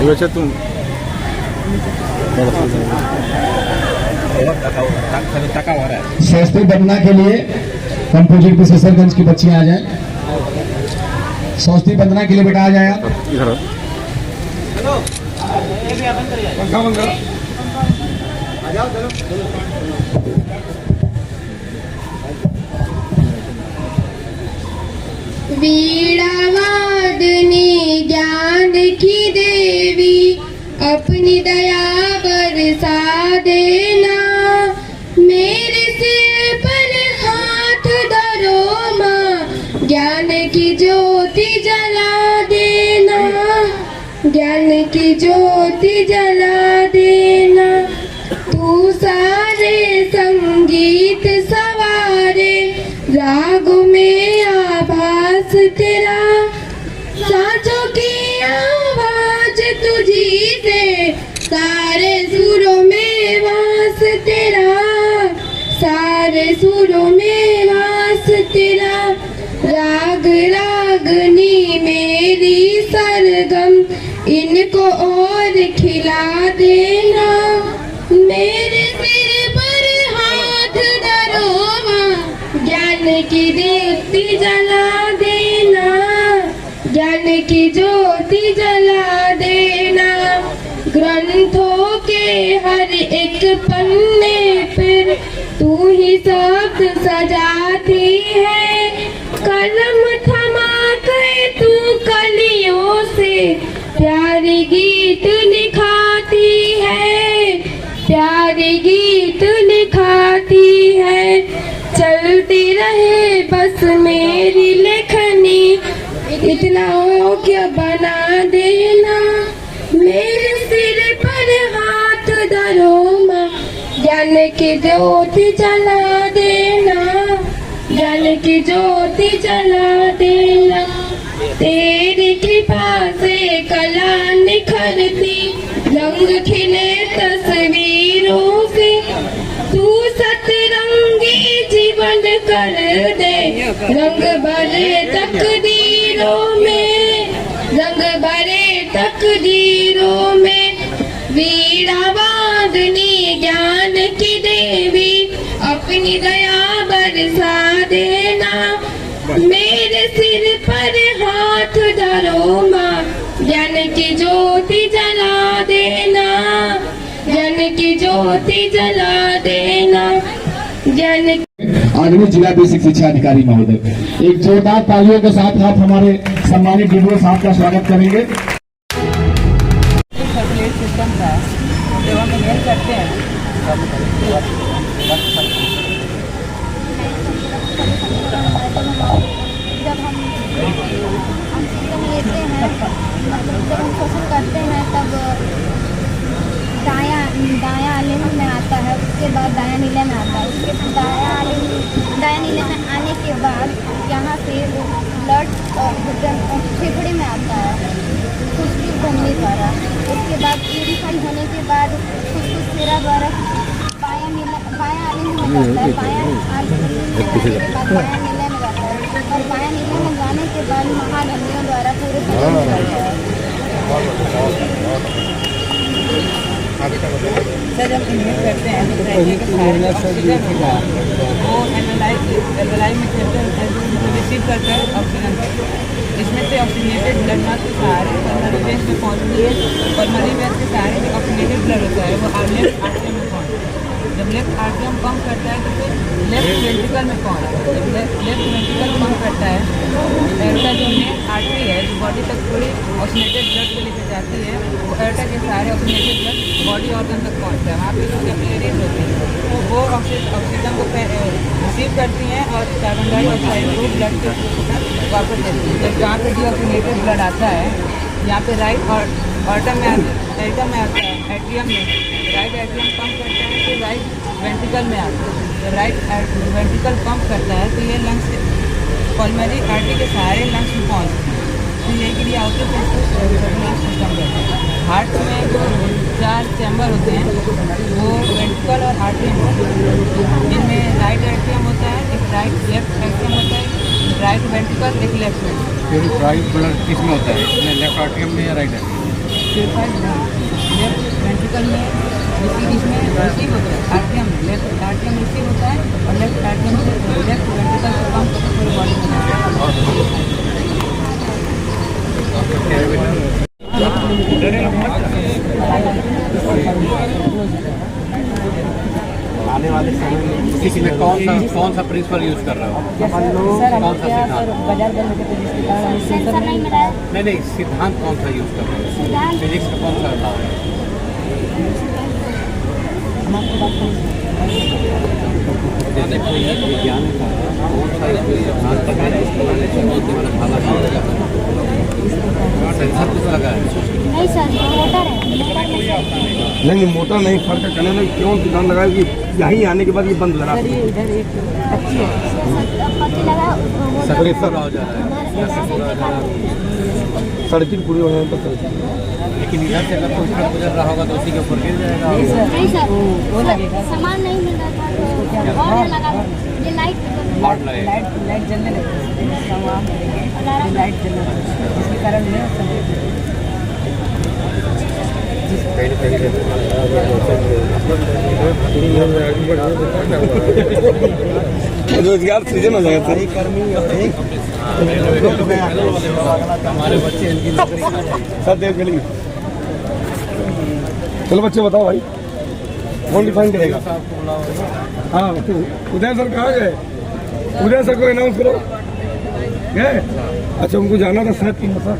वैसे तुम शास्त्री बनना के लिए कंपोजिट विशेषरगंज की बच्चियां आ जाए। शास्त्री वंदना के लिए बेटा आ जाए। इधर वीणावादनी ज्ञान की देवी अपनी दया बरसा देना, मेरे सिर पर हाथ धरो माँ, ज्ञान की ज्योति जला देना, ज्ञान की ज्योति जला देना। तू सारे संगीत सवारे, राग में आभास तेरा, सांसों की आवाज तुझी से, सारे सुरों में वास तेरा, सारे सुरों में वास तेरा। राग रागनी मेरी सरगम, इनको और खिला देना, मेरे सिर पर हाथ धरो माँ, ज्ञान की दीप्ति जला देना, ज्ञान की ज्योति जला देना। ग्रंथों के हर एक पन्ने पर तू ही शब्द सजाती है, कलम थमा कर तू कलियों से प्यारे गीत लिखाती है, प्यारे गीत लिखाती है। चलती रहे बस मेरी लेखनी, इतना योग्य बना देना, मेरे सिर पर हाथ धरो माँ, ज्ञान की ज्योति जला देना, ज्ञान की ज्योति जला देना। तेरी कृपा से कला निखरती, रंग खिले तस्वीरों से, तू सतरंगी जीवन कर दे, रंग भरे तकदीरों में, रंग भरे तकदीरों में। वीणावादनी ज्ञान की देवी अपनी दया बरसा देना, मेरे सिर पर हाथ धरो माँ, ज्ञान की ज्योति जला देना, ज्ञान की ज्योति जला देना, ज्ञान। आदरणीय जिला बेसिक शिक्षा अधिकारी महोदय, एक जोरदार तालियों के साथ आप हमारे सम्मानित डीडीओ साहब का स्वागत करेंगे। सिस्टम था जब हम मेल करते हैं जब हम लेते हैं, जब हम फसल करते हैं तब दाया आलिम में आता है, उसके बाद दाया नीले में आता है, उसके दाया नीले में आने के बाद यहाँ से ब्लड फेफड़े में आता है, खुशबू बनने द्वारा। उसके बाद प्यूरीफाई होने के बाद खुशबू सेरा द्वारा बाया आलिम में जाता है, बाया नीले में जाता है, और बाया नीले में जाने के बाद महाधनियों द्वारा पूरे शरीर में जाता है। सर जब इन्वेस्ट करते हैं तो वो एनालाइज में रिसीव करता है ऑक्सीजन, इसमें से ऑक्सीजनेटेड ब्लड मास के सहारे पल्मोनरी वेन्स में पहुँचती है, पल्मोनरी वेन्स के सहारे जो ऑक्सीजनेटेड ब्लड होता है वो लेफ्ट आर्टरियम में पहुँचता है। जब लेफ्ट आर्टरियम पंप करता है तो फिर लेफ्ट वेंट्रिकल में पहुँचता है। जब लेफ्ट वेंट्रिकल पंप करता है, एर्टा जो मेन आर्टरी है जो बॉडी तक पूरी ऑक्सीजनेटेड ब्लड को लेकर जाती है, वो एर्टा के सहारे ऑक्सीजनेटेड ब्लड बॉडी ऑर्गन तक पहुँचता है। वहाँ पे जो कैपिलरीज होती है वो ऑक्सीजन को रिसीव करती हैं और कार्बन डाइऑक्साइड को ब्लड के वापस देती है। जब जहाँ पे डीऑक्सीजनेटेड ब्लड आता है, यहाँ पे राइट और ऑर्टम में आता है, एट्रियम में राइट एट्रियम पंप करता है, तो राइट वेंट्रिकल में आता है। तो राइट वेंट्रिकल पंप करता है तो ये लंग्स पल्मोनरी आर्टरी के सहारे लंग्स में पहुँचती है। तो ये के लिए आउटर सिस्टम रहता है। हार्ट में जो 4 चैम्बर होते हैं वो वेंट्रिकल और आर्टरियम होते हैं, जिनमें राइट एट्रियम होता है, एक लेफ्ट एट्रियम होता है, राइट वेंट्रिकल, एक लेफ्ट वेंट्रिकल। राइट ब्लड किस में होता है, लेफ्ट आर्टरियम में या right atrium? Purified left ventricle में इसमें रिसीव होता है आर्टियम, लेफ्ट आर्टियम रिसीव होता है और लेफ्ट आर्टियम से लेफ्ट वेंट्रिकल से काम करके पूरी बॉडी में आने वाले समय में किसी में कौन सा प्रिंसिपल यूज कर रहे हो? सर कौन सा सिद्धांत? बाजार बंद होते जिसके कारण हम सेंसर नहीं मिला है। नहीं सिद्धांत कौन सा यूज कर रहे हो? सिद्धांत फिजिक्स का कौन सा लाभ है? हम आपको बात करें जैसे कोई विज्ञान का कौन सा सिद्धांत लगा है तुम्हारा भाला सेंसर कुछ लगा है? नहीं सर, मोटर है, मोटर में नहीं मोटा नहीं फर्क है, कहने लगे क्यों सिद्धांत लगाया कि यहीं आने के बाद ये बंद लगा सर ये इधर एक पक्षी है पति लगा वो सर पूरा हो जा रहा है सड़की पूरी हो जाने पर लेकिन इधर से अगर कोई ट्रक गुजर रहा होगा तो उसी के ऊपर गिर जाएगा। नहीं सर, वो लगेगा सामान नहीं मिल रहा था तो और लगा ये लाइट हॉट लगेगा। लाइट जलने लगती है इसका वहाँ करेंगे लाइट जलने लगती है इसके कारण में रोजगार सृजन हो जाएगा सर। हमारे बच्चे इनकी नौकरी करना चाहिए। सर देख लिए चलो बच्चे बताओ भाई कौन डिफाइन करेगा? हाँ उदय सर कहाँ गए? उदय सर को अनाउंस करो गए? अच्छा उनको जाना था शायद कि सर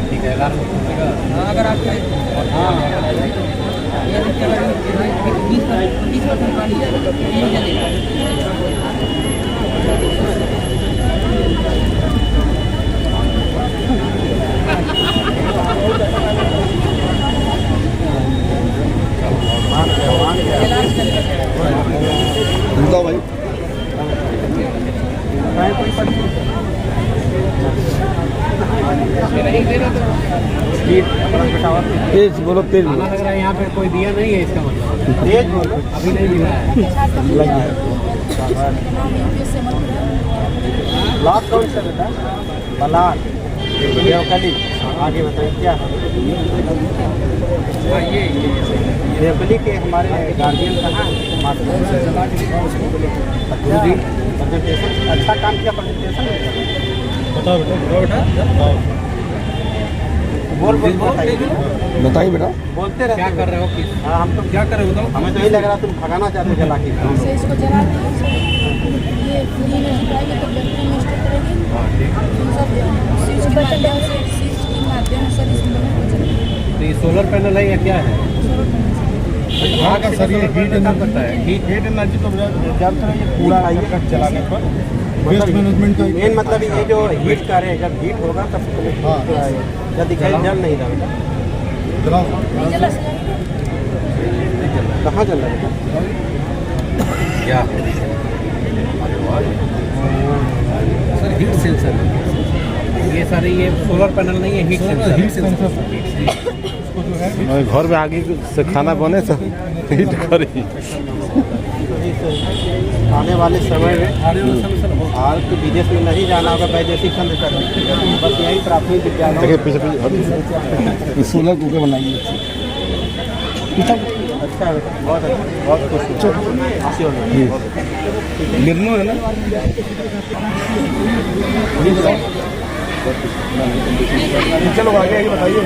ठीक है अगर आप 20% पानी नहीं जलेगा। बताओ भाई तेज बोलो तेज बोलो। लग रहा है यहाँ पे कोई दिया नहीं है इसका मतलब तेज बोलो अभी नहीं मिला है। ब्लॉक कौन सा बेटा? बलान देवकली। आगे बताइए क्या है? देवकली के हमारे गार्जियन कहाँ हैं? प्रेजेंटेशन अच्छा काम किया। प्रेजेंटेशन बताओ बेटा बोल बताइए। बताइए बेटा बोलते रहे क्या कर रहे हो कि हाँ हम तो क्या कर रहे हो बताओ। हमें तो यही लग रहा तुम भगाना चाहते हो जला के। इसको जला ये फ्री में लगाएंगे तो बैटरी में स्टोर करेंगे सब स्विच के माध्यम से तो ये सोलर पैनल है या क्या है? हाँ का सर ये हीट एनर्जी करता है। हीट एनर्जी तो ज़्यादातर ये पूरा आइए चलाने पर वेस्ट मैनेजमेंट का मेन मतलब ये जो हीट कर रहे हैं जब हीट होगा तब जब दिखाई जल नहीं रहा बेटा। कहाँ जल रहा है? क्या है? सर हीट सेंसर ये सारे ये सोलर पैनल नहीं है हीट सेंसर। हीट सेंसर घर में आगे से खाना बने सब हिट करी। आने वाले समय में भारत के विदेश में नहीं जाना होगा, वैदेशिक खंड कर बस यही प्राथमिक विद्यालय। देखिए पीछे पीछे सोलर कुकर बनाइए। अच्छा है बेटा, बहुत अच्छा, बहुत खुश निर्मो है ना चलो आगे आगे बताइए।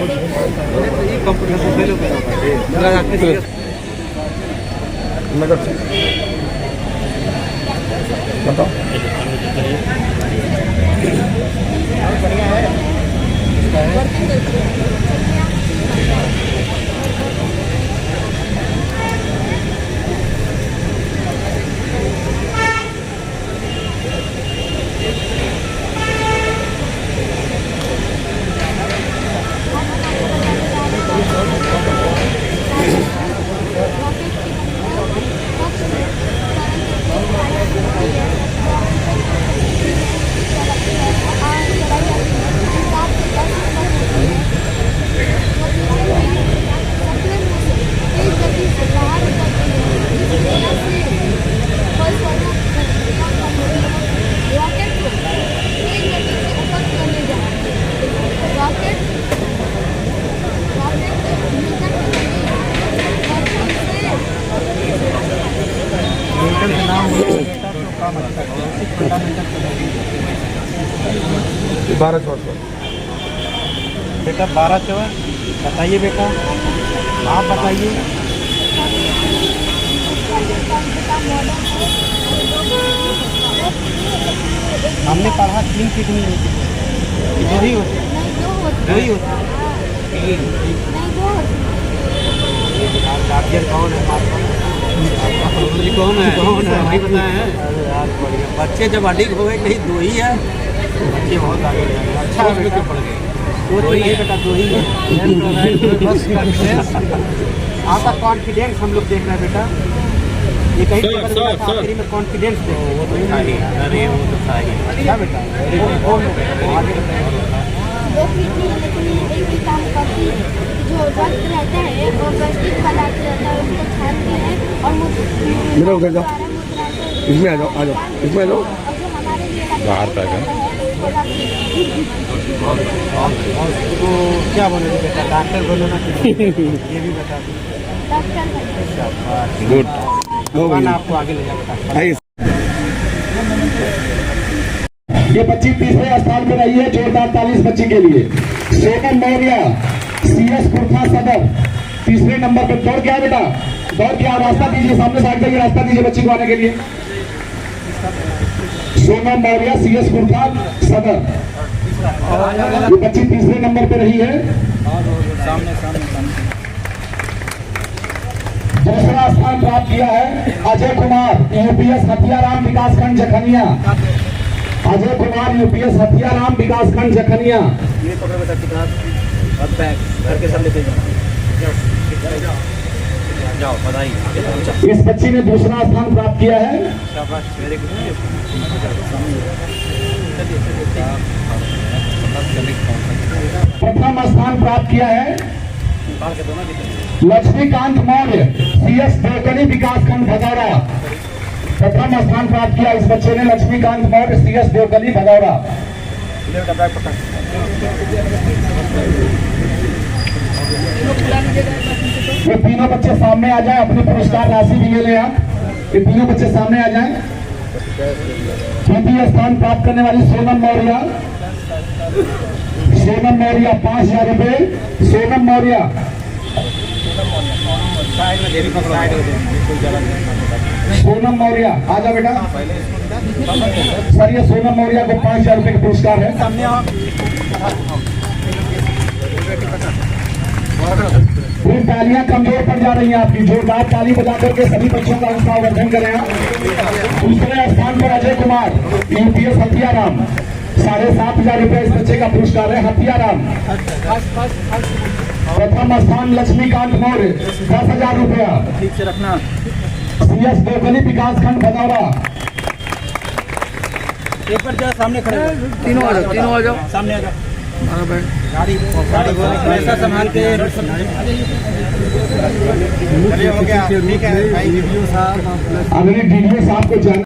बताओ बढ़िया है। 1200 बेटा 1200 बताइए बेटा, आप बताइए। हमने पढ़ा 3 किडनी होती है, 2 ही होती है, नहीं 2 होती 2 ही होती है। नहीं 2 होती गार्जियन कौन है? कौन है वही बताए हैं। अरे यार बढ़िया, बच्चे जब अडिग हो गए कहीं 2 ही है, बच्चे बहुत आगे गए। अच्छा सोच में बेटा, क्यों पड़ गए? सोच नहीं बेटा, 2 ही है। आपका कॉन्फिडेंस हम लोग देख रहे हैं बेटा, ये कहीं आखिरी में कॉन्फिडेंस वो तो था ही, अरे वो तो था ही। अच्छा बेटा, आगे बताइए। 2 किडनी है, लेकिन एक ही काम करती है। जो रक्त रहता है वो गैस्ट्रिक वाला रहता है, उसको छानते हैं और मेरा उधर जाओ, इसमें आ जाओ, आ जाओ, इसमें आ जाओ। बाहर तक है तो क्या बोलोगे बेटा, डॉक्टर बोलो ना कि ये भी बता दो। डॉक्टर गुड, भगवान आपको आगे ले जाएगा। आइए। ये बच्ची तीसरे स्थान पर रही है, जोरदार ताली इस बच्ची के लिए। सोनम मौर्य, CS कुर्था सदर, तीसरे नंबर पर। दौड़ क्या बेटा, दौड़ क्या, रास्ता दीजिए, सामने साइड पे रास्ता दीजिए बच्ची को आने के लिए। सोनम मौर्य, CS कुर्था सदर, ये बच्ची तीसरे नंबर पर रही है। दूसरा स्थान प्राप्त किया है अजय कुमार, UPS हथियाराम विकासखंड जखनिया। अजय कुमार, UPS हथियाराम विकासखंड जखनिया। ये पकड़ो बेटा किताब और बैग, घर के सब लेते जाओ बधाई। इस बच्ची ने दूसरा स्थान प्राप्त किया है। शाबाश, वेरी गुड। प्रथम स्थान प्राप्त किया है लक्ष्मीकांत मौर्य, CS देवकली विकासखंड भदौरा। प्रथम स्थान प्राप्त किया इस बच्चे ने, लक्ष्मीकांत मौर्य, CS देवकली भदौरा। बेटा बैग पकड़। ये तीनों बच्चे सामने आ जाएं, अपनी पुरस्कार राशि भी ये ले आप। ये तीनों बच्चे सामने आ जाएं। तृतीय स्थान प्राप्त करने वाली सोनम मौर्य, सोनम मौर्य 5000 रुपए। सोनम मौर्य, साइड में देवी पकड़ो, साइड में देवी, कोई जगह नहीं। सोनम मौर्य आ जाओ बेटा। सर ये सोनम मौर्य को 5000 रुपए का पुरस्कार है। सामने आओ। फिर तालियां कमजोर पड़ जा रही हैं आपकी, जोरदार ताली बजा करके सभी बच्चों का उत्साहवर्धन करें आप। दूसरे स्थान पर अजय कुमार, UPS हथियाराम, 7500 रुपए इस बच्चे का पुरस्कार है, हथियाराम। प्रथम स्थान लक्ष्मीकांत मौर्य, 10,000 रुपया, ठीक से रखना। CS देवकली विकासखंड भदौरा। एक बार जरा सामने खड़े हो। तीनों आ जाओ, सामने आ जाओ। गाड़ी ऐसा संभाल के हो गया, ठीक है। अगले DDO साहब को जान